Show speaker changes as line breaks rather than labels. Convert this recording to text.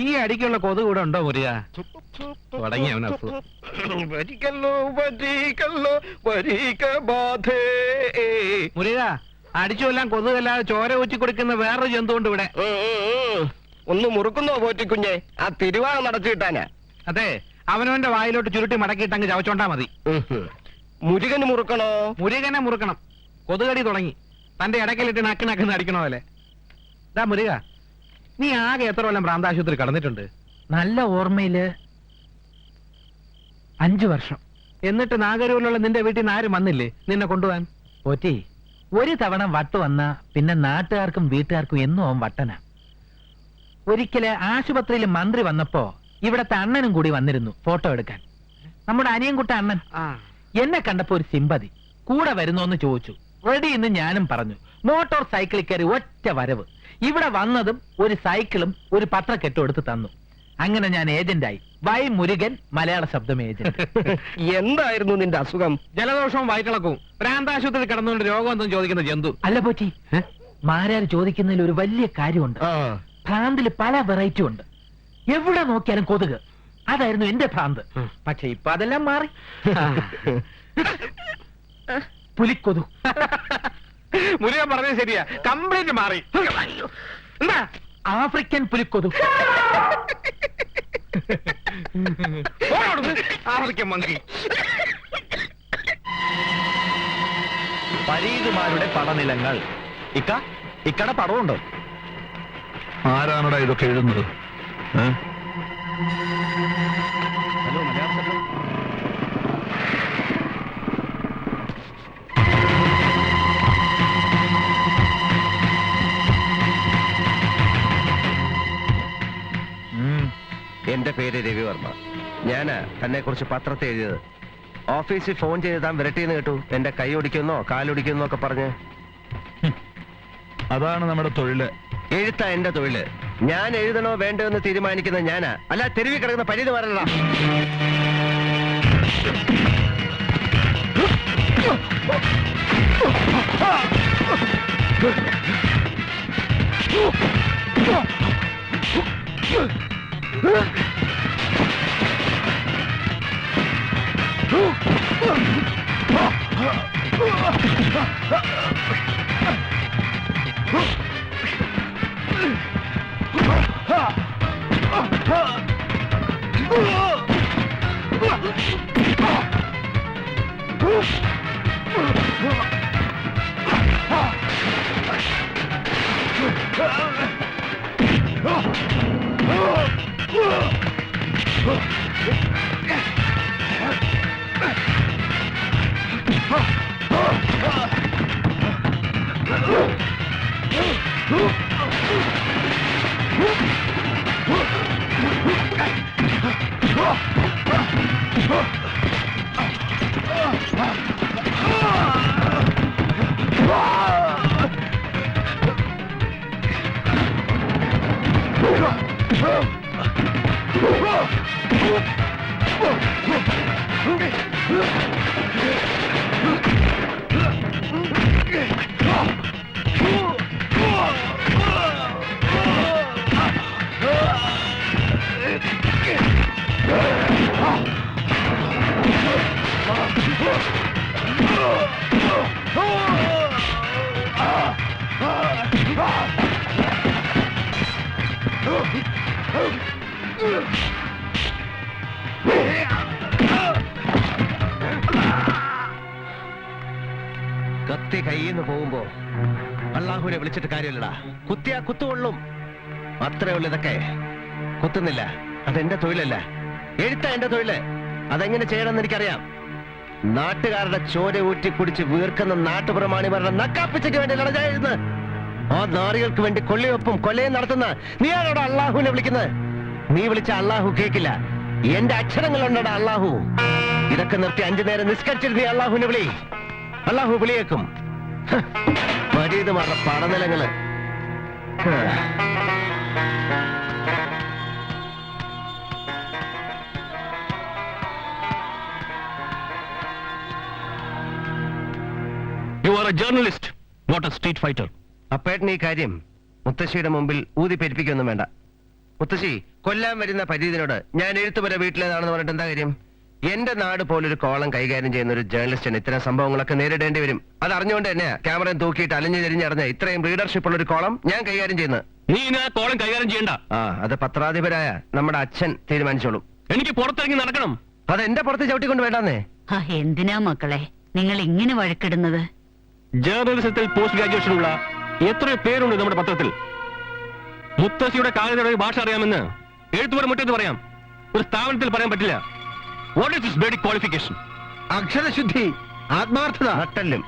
ഈ അടിക്കുള്ള കൊതുക് കൂടെ ഉണ്ടോ മുരുക? തുടങ്ങി അവൻ അസുഖം. മുരുക, അടിച്ചുകൊല്ലാൻ കൊതുകല്ലാതെ ചോര ഊറ്റി കൊടുക്കുന്ന വേറൊരു ജന്തുണ്ട് ഇവിടെ.
ഒന്ന് മുറുക്കുന്നോ പോറ്റിക്കുഞ്ഞെ? ആ തിരുവാഹം നടച്ചു കിട്ടാനാ.
അതെ, അവനവന്റെ വായിലോട്ട് ചുരുട്ടി മടക്കിയിട്ട് അങ്ങ് ചവച്ചോണ്ടാ മതി.
മുരുകന് മുറുക്കണോ?
മുരുകനെ മുറുക്കണം. കൊതുകടി തുടങ്ങി. തന്റെ ഇടയ്ക്കലിട്ട് നക്കിനക്കെന്ന് അടിക്കണ പോലെ. ദാ മുരുക, നീ ആകെ എത്ര കൊല്ലം പ്രാന്താശുപത്രി കടന്നിട്ടുണ്ട്?
നല്ല ഓർമ്മയില് 5 വർഷം.
എന്നിട്ട് നാഗരൂരിലുള്ള നിന്റെ വീട്ടിൽ നിന്ന് ആരും വന്നില്ലേ നിന്നെ കൊണ്ടുപോകാൻ?
പോറ്റി, ഒരു തവണ വട്ട് വന്ന പിന്നെ നാട്ടുകാർക്കും വീട്ടുകാർക്കും എന്നും അവൻ വട്ടനാ. ഒരിക്കല് ആശുപത്രിയിൽ മന്ത്രി വന്നപ്പോ ഇവിടത്തെ അണ്ണനും കൂടി വന്നിരുന്നു ഫോട്ടോ എടുക്കാൻ. നമ്മുടെ അനിയൻകുട്ട അണ്ണൻ എന്നെ കണ്ടപ്പോ ഒരു സിമ്പതി. കൂടെ വരുന്നോന്ന് ചോദിച്ചു. റെഡി എന്ന് ഞാനും പറഞ്ഞു. മോട്ടോർ സൈക്കിളിൽ കയറി ഒറ്റ വരവ്. ഇവിടെ വന്നതും ഒരു സൈക്കിളും ഒരു പത്രക്കെട്ടും എടുത്ത് തന്നു. അങ്ങനെ ഞാൻ ഏജന്റായി. വൈ മുരുകൻ, മലയാള ശബ്ദം ഏജന്റ്.
എന്തായിരുന്നു നിന്റെ അസുഖം?
ജലദോഷവും വയറ്റിളക്കവും. പ്രാന്താശുപത്രി കിടന്നുകൊണ്ട് രോഗം എന്തും ചോദിക്കുന്ന ജന്തു
അല്ല പോറ്റി, മാരാര് ചോദിക്കുന്നതിൽ ഒരു വലിയ കാര്യമുണ്ട്. ഭ്രാന്തിൽ പല വെറൈറ്റി ഉണ്ട്. എവിടെ നോക്കിയാലും കൊതുക്. അതായിരുന്നു എന്റെ ഭ്രാന്ത്. പക്ഷെ ഇപ്പൊ അതെല്ലാം മാറി. പുലിക്കൊതു.
മുരുകൻ പറഞ്ഞത് ശരിയാ, കംപ്ലീറ്റ് മാറി.
എന്താ? ആഫ്രിക്കൻ പുലിക്കൊതു.
African monkey.
പരീതുമാരുടെ പടനിലങ്ങൾ. ഇക്കടെ പടമുണ്ടോ?
ആരാണടാ ഇതൊക്കെ എഴുതുന്നത്?
ഹലോ, മലയാള ശബ്ദം.
എന്റെ പേര് രവിവർമ്മ. ഞാനാ തന്നെ കുറിച്ച് പത്രത്തിൽ എഴുതിയത്. ഓഫീസിൽ ഫോൺ ചെയ്ത് താൻ വിരട്ടിന്ന് കേട്ടു. എന്റെ കൈ ഒടിക്കുന്നോ കാലൊടിക്കുന്നോ ഒക്കെ പറഞ്ഞ്.
അതാണ് നമ്മുടെ തൊഴില്.
എഴുത്താ എന്റെ തൊഴില്. ഞാൻ എഴുതണോ വേണ്ടോ എന്ന് തീരുമാനിക്കുന്നത് ഞാനാ, അല്ല തെരുവിൽ കിടക്കുന്ന പരീത് വരണ്ട. കത്തി കയ്യിന്ന് പോകുമ്പോ അള്ളാഹുവിനെ വിളിച്ചിട്ട് കാര്യമില്ലടാ. കുത്തിയാ കുത്തുകൊള്ളും. അത്രേ ഉള്ളു. ഇതൊക്കെ കുത്തുന്നില്ല. അതെന്റെ തൊഴിലല്ല. എഴുത്താ എന്റെ തൊഴില്. അതെങ്ങനെ ചെയ്യണമെന്ന് എനിക്കറിയാം. നാട്ടുകാരുടെ ചോര ഊറ്റി കുടിച്ച് വീർക്കുന്ന നാട്ടുപ്രമാണിമാരുടെ നക്കാപ്പിച്ചയ്ക്ക് വേണ്ടി എഴുതുന്നത്. ആ നാറികൾക്ക് വേണ്ടി കൊള്ളിയൊപ്പും കൊലയും നടത്തുന്ന നീയാണോടാ അള്ളാഹുവിനെ വിളിക്കുന്നത്? നീ വിളിച്ച അള്ളാഹു കേൾക്കില്ല. എന്റെ അക്ഷരങ്ങളുണ്ടടാ അള്ളാഹു. ഇതൊക്കെ നിർത്തി 5 നേരം നിസ്കരിച്ചിട്ട് നീ അള്ളാഹുവിനെ വിളി. അള്ളാഹു വിളിയേക്കും. മരീതുമാരുടെ പടനിലങ്ങള്.
You are a journalist, not a street fighter.
അപ്പേട്ടൻ ഈ കാര്യം മുത്തശ്ശിയുടെ മുമ്പിൽ ഊതി പെരുപ്പിക്കൊന്നും വേണ്ട. മുത്തശ്ശി, കൊല്ലാൻ വരുന്ന പരീതിനോട് ഞാൻ എഴുത്തുപുര വീട്ടിലേതാണെന്ന് പറഞ്ഞിട്ട് എന്താ കാര്യം? എന്റെ നാട് പോലൊരു കോളം കൈകാര്യം ചെയ്യുന്ന ഒരു ജേർണലിസ്റ്റിന് ഇത്തരം സംഭവങ്ങളൊക്കെ നേരിടേണ്ടി വരും. അത് അറിഞ്ഞുകൊണ്ട് തന്നെയാ ക്യാമറയും തൂക്കിയിട്ട് അലിഞ്ഞു തിരിഞ്ഞറിഞ്ഞ ഇത്രയും റീഡർഷിപ്പ് ഉള്ള ഒരു കോളം ഞാൻ കൈകാര്യം ചെയ്യുന്നത്.
നീ ഇനി ആ കോളം കൈകാര്യം ചെയ്യണ്ട.
അത് പത്രാധിപരായ നമ്മുടെ അച്ഛൻ തീരുമാനിച്ചോളും.
എനിക്ക് പുറത്തിറങ്ങി നടക്കണം.
അത് എന്റെ പുറത്ത് ചവിട്ടിക്കൊണ്ട് വേണ്ടാന്നേ.
എന്തിനാ മക്കളെ നിങ്ങൾ ഇങ്ങനെ വഴക്കിടുന്നത്?
ജേർണലിസത്തിൽ പോസ്റ്റ് ഗ്രാജുവേഷൻ ഉള്ള എത്രയോ പേരുണ്ട് നമ്മുടെ പത്രത്തിൽ. മുത്തശ്ശിയുടെ കാലയുടെ ഭാഷ അറിയാമെന്ന് എഴുത്തുപുര മുറ്റത്ത് പറയാം, ഒരു സ്ഥാപനത്തിൽ പറയാൻ പറ്റില്ല. What is this basic qualification?
അക്ഷരശുദ്ധി, ആത്മാർത്ഥത, നട്ടല്ലും